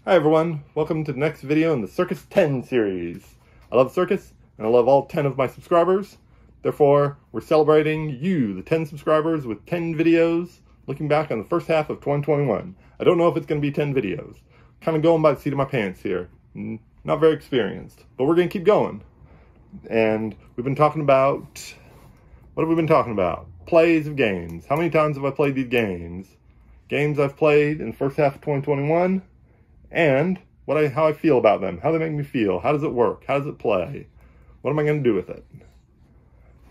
Hi everyone, welcome to the next video in the Circus 10 series. I love circus, and I love all 10 of my subscribers. Therefore, we're celebrating you, the 10 subscribers, with 10 videos looking back on the first half of 2021. I don't know if it's going to be 10 videos. Kind of going by the seat of my pants here. Not very experienced, but we're going to keep going. And we've been talking about... What have we been talking about? Plays of games. How many times have I played these games? Games I've played in the first half of 2021. And how I feel about them, how they make me feel, how does it work, how does it play, what am I going to do with it?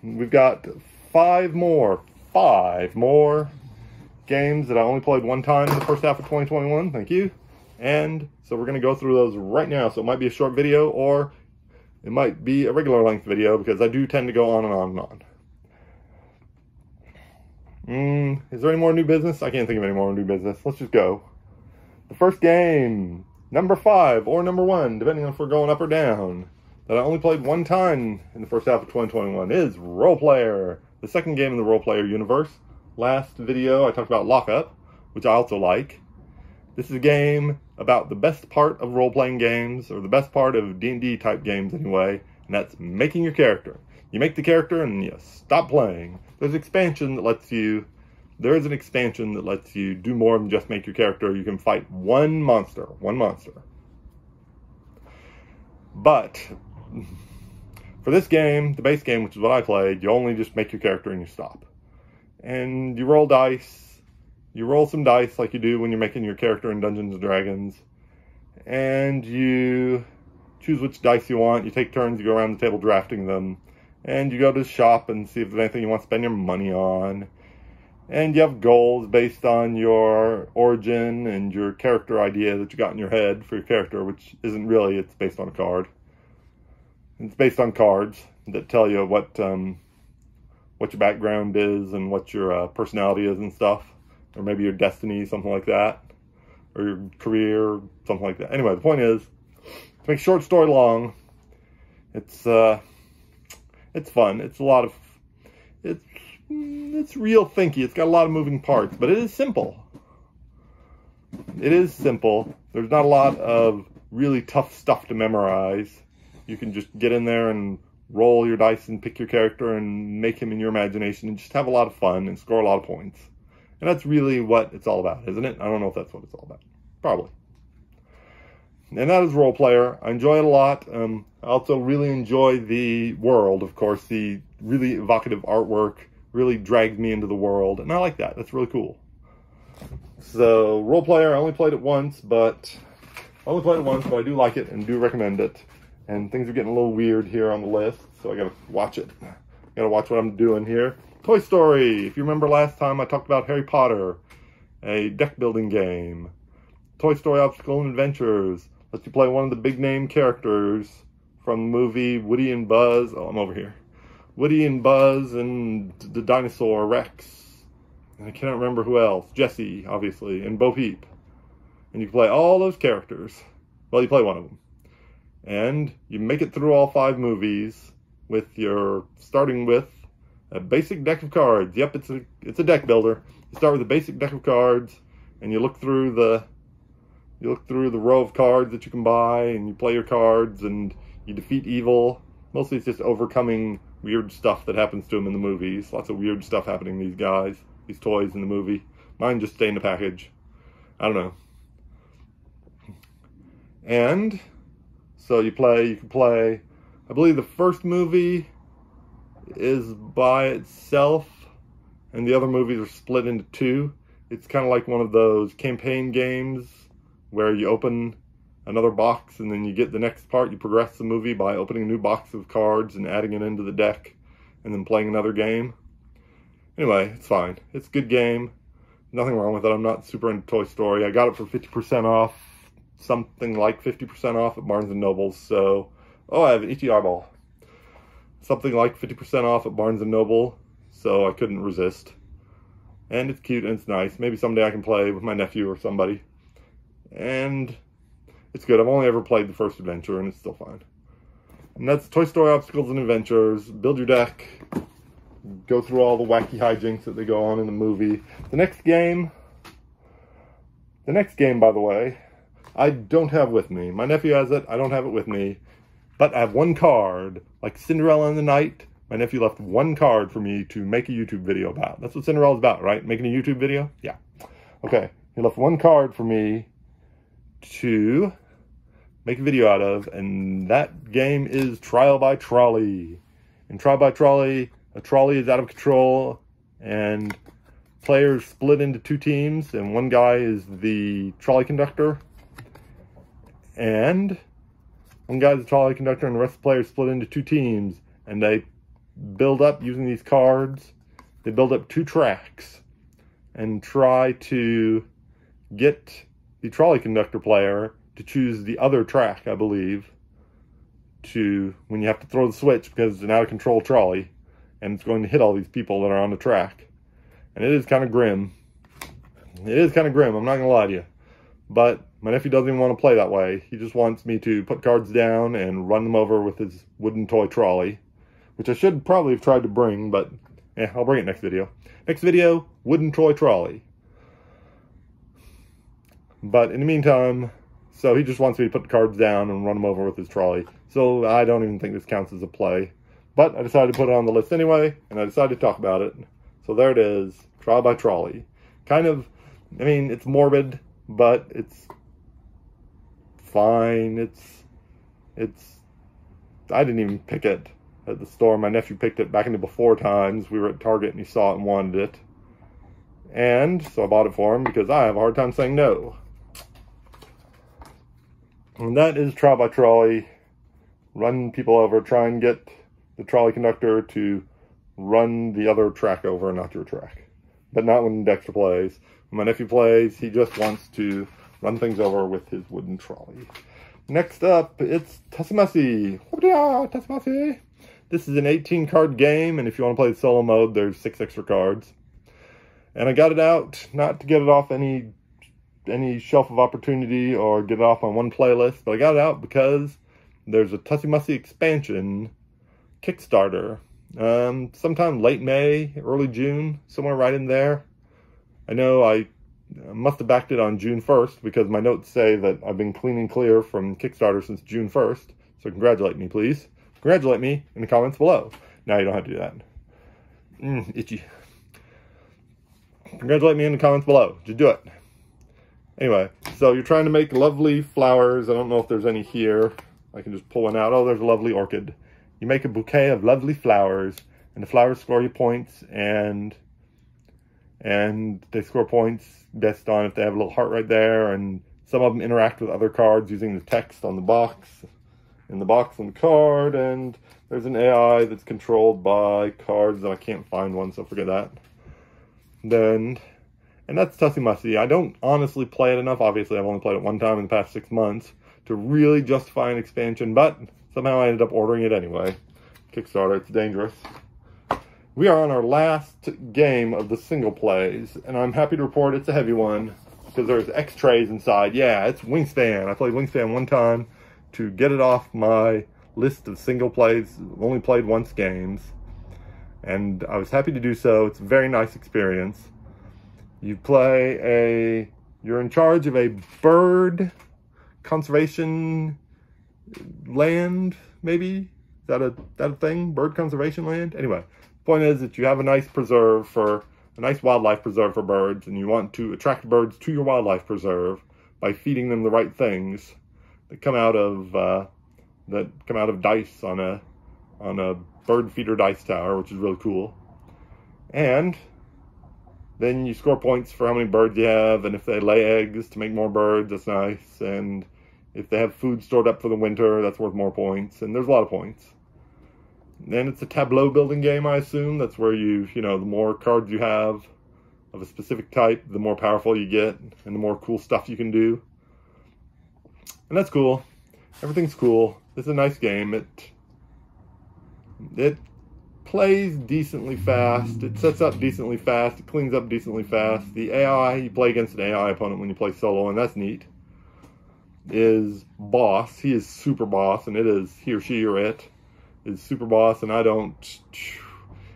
We've got five more games that I only played one time in the first half of 2021, thank you. And so we're going to go through those right now, so it might be a short video or it might be a regular length video because I do tend to go on and on and on. Is there any more new business? I can't think of any more new business. Let's just go. The first game, number 5 or number 1, depending on if we're going up or down, that I only played one time in the first half of 2021 is Roleplayer, the second game in the Roleplayer universe. Last video I talked about Lockup, which I also like. This is a game about the best part of role-playing games, or the best part of D&D type games anyway, and that's making your character. You make the character and you stop playing. There's an expansion that lets you do more than just make your character. You can fight one monster. But for this game, the base game, which is what I played, you only just make your character and you stop. And you roll dice. You roll some dice like you do when you're making your character in Dungeons & Dragons. And you choose which dice you want. You take turns, you go around the table drafting them. And you go to the shop and see if there's anything you want to spend your money on. And you have goals based on your origin and your character idea that you got in your head for your character, which isn't really, it's based on a card. It's based on cards that tell you what your background is and what your personality is and stuff. Or maybe your destiny, something like that. Or your career, something like that. Anyway, the point is, to make a short story long, it's fun. It's real thinky. It's got a lot of moving parts, but it is simple. There's not a lot of really tough stuff to memorize. You can just get in there and roll your dice and pick your character and make him in your imagination and just have a lot of fun and score a lot of points. And that's really what it's all about, isn't it? I don't know if that's what it's all about. Probably. And that is Roleplayer. I enjoy it a lot. I also really enjoy the world, of course. The really evocative artwork really dragged me into the world, and I like that. That's really cool. So, Roleplayer, I only played it once, but I do like it and do recommend it. And things are getting a little weird here on the list, so I gotta watch it. Gotta watch what I'm doing here. Toy Story. If you remember last time, I talked about Harry Potter, a deck building game. Toy Story Obstacle and Adventures lets you play one of the big name characters from the movie Woody and Buzz. Oh, I'm over here. Woody and Buzz and the dinosaur Rex. And I cannot remember who else. Jessie, obviously, and Bo Peep. And you can play all those characters. Well, you play one of them. And you make it through all 5 movies starting with a basic deck of cards. Yep, it's a deck builder. You start with a basic deck of cards, and you look through the row of cards that you can buy, and you play your cards, and you defeat evil. Mostly it's just overcoming weird stuff that happens to them in the movies. Lots of weird stuff happening to these guys, these toys in the movie. Mine just stay in the package. I don't know. And so you can play, I believe the first movie is by itself, and the other movies are split into 2. It's kind of like one of those campaign games where you open another box and then you get the next part. You progress the movie by opening a new box of cards and adding it into the deck and then playing another game. Anyway, it's fine. It's a good game. Nothing wrong with it. I'm not super into Toy Story. I got it for 50% off, something like 50% off at Barnes & Noble's. So, oh, I have an itchy eyeball. Something like 50% off at Barnes & Noble, so I couldn't resist. And it's cute and it's nice. Maybe someday I can play with my nephew or somebody. And it's good. I've only ever played the first adventure, and it's still fine. And that's Toy Story Obstacles and Adventures. Build your deck. Go through all the wacky hijinks that they go on in the movie. The next game, by the way, I don't have with me. My nephew has it. I don't have it with me. But I have one card. Like Cinderella in the Night, my nephew left one card for me to make a YouTube video about. That's what Cinderella's about, right? Making a YouTube video? Yeah. Okay. He left one card for me to make a video out of, and that game is Trial by Trolley. In Trial by Trolley, a trolley is out of control, and players split into two teams, and one guy is the trolley conductor, and one guy's the trolley conductor, and the rest of the players split into two teams, and they build up using these cards. They build up two tracks and try to get the trolley conductor player to choose the other track, I believe, to when you have to throw the switch because it's an out of control trolley and it's going to hit all these people that are on the track. And it is kind of grim. It is kind of grim, I'm not going to lie to you. But my nephew doesn't even want to play that way. He just wants me to put cards down and run them over with his wooden toy trolley, which I should probably have tried to bring, but yeah, I'll bring it next video. Next video, wooden toy trolley. But in the meantime, so he just wants me to put the cards down and run them over with his trolley. So I don't even think this counts as a play. But I decided to put it on the list anyway, and I decided to talk about it. So there it is, Trial by Trolley. Kind of, I mean, it's morbid, but it's fine. I didn't even pick it at the store. My nephew picked it back in the before times. We were at Target and he saw it and wanted it. And so I bought it for him because I have a hard time saying no. And that is Trial by Trolley. Run people over, try and get the trolley conductor to run the other track over, not your track. But not when Dexter plays. When my nephew plays, he just wants to run things over with his wooden trolley. Next up, it's Tessi. Tessi. This is an 18-card game, and if you want to play the solo mode, there's 6 extra cards. And I got it out, not to get it off any shelf of opportunity or get it off on one playlist, but I got it out because there's a Tessi expansion Kickstarter. Sometime late May, early June, somewhere right in there. I know I must have backed it on June 1st because my notes say that I've been clean and clear from Kickstarter since June 1st. So congratulate me, please. Congratulate me in the comments below. Now you don't have to do that. Itchy. Congratulate me in the comments below. Just do it. Anyway, so you're trying to make lovely flowers. I don't know if there's any here. I can just pull one out. Oh, there's a lovely orchid. You make a bouquet of lovely flowers, and the flowers score you points, and they score points based on if they have a little heart right there, and some of them interact with other cards using the text on the box, in the box on the card, and there's an AI that's controlled by cards, and I can't find one, so forget that. And that's Tessi. I don't honestly play it enough. Obviously, I've only played it one time in the past 6 months to really justify an expansion, but somehow I ended up ordering it anyway. Kickstarter, it's dangerous. We are on our last game of the single plays, and I'm happy to report it's a heavy one, because there's X-trays inside. Yeah, it's Wingstam. I played Wingstam one time to get it off my list of single plays, only played once games, and I was happy to do so. It's a very nice experience. You play you're in charge of a bird conservation land, maybe? Is that a thing? Bird conservation land? Anyway, the point is that you have a nice wildlife preserve for birds, and you want to attract birds to your wildlife preserve by feeding them the right things that come out of dice on a bird feeder dice tower, which is really cool. And then you score points for how many birds you have, and if they lay eggs to make more birds, that's nice. And if they have food stored up for the winter, that's worth more points. And there's a lot of points. Then it's a tableau building game, I assume. That's where the more cards you have of a specific type, the more powerful you get, and the more cool stuff you can do. And that's cool. Everything's cool. It's a nice game. It plays decently fast. It sets up decently fast. It cleans up decently fast. The AI, you play against an AI opponent when you play solo, and that's neat, is boss. He is super boss, and he or she or it is super boss, and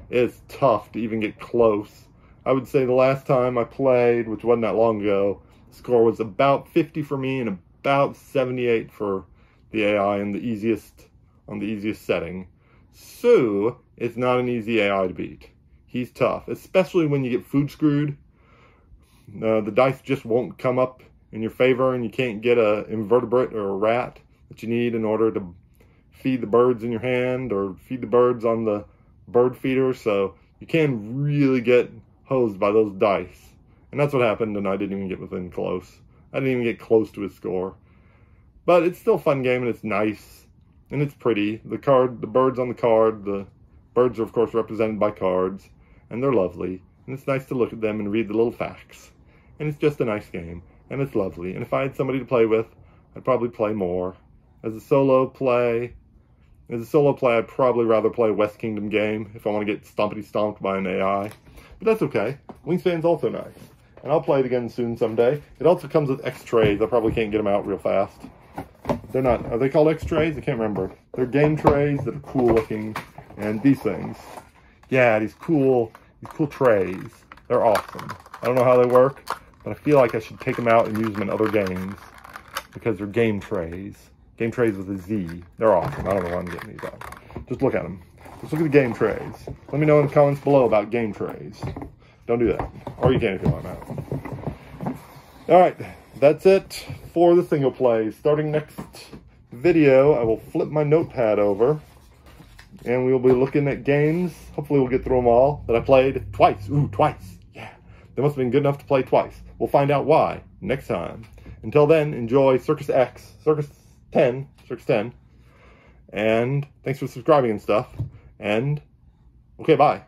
it's tough to even get close. I would say the last time I played, which wasn't that long ago, the score was about 50 for me and about 78 for the AI and on the easiest setting. So it's not an easy AI to beat. He's tough, especially when you get food screwed. The dice just won't come up in your favor, and you can't get an invertebrate or a rat that you need in order to feed the birds in your hand or feed the birds on the bird feeder. So you can really get hosed by those dice. And that's what happened, and I didn't even get within close. I didn't even get close to his score. But it's still a fun game, and it's nice, and it's pretty. The birds on the card, the birds are, of course, represented by cards, and they're lovely. And it's nice to look at them and read the little facts. And it's just a nice game, and it's lovely. And if I had somebody to play with, I'd probably play more. As a solo play, I'd probably rather play a West Kingdom game if I want to get stompity-stomped by an AI. But that's okay. Wingstam's also nice. And I'll play it again soon someday. It also comes with X-trays. I probably can't get them out real fast. They're not, are they called X-trays? I can't remember. They're game trays that are cool looking. And these things. Yeah, these cool trays. They're awesome. I don't know how they work, but I feel like I should take them out and use them in other games. Because they're game trays. Game trays with a Z. They're awesome. I don't know why I'm getting these out. Just look at them. Just look at the game trays. Let me know in the comments below about game trays. Don't do that. Or you can if you want that. Alright, that's it for the single play. Starting next video, I will flip my notepad over. And we will be looking at games. Hopefully we'll get through them all. That I played twice. Ooh, twice. Yeah. They must have been good enough to play twice. We'll find out why next time. Until then, enjoy Circus 10. And thanks for subscribing and stuff. And, okay, bye.